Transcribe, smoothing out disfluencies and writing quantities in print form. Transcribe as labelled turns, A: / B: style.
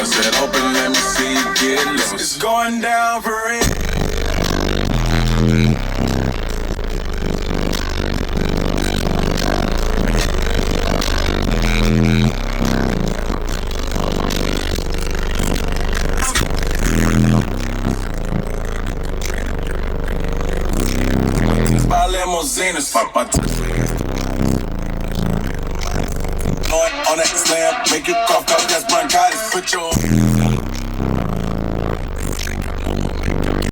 A: I said, open, let me see you get loose. It's going down for real. By limousines, fuck my on that slam, make you cough up, that's bronchitis. Put your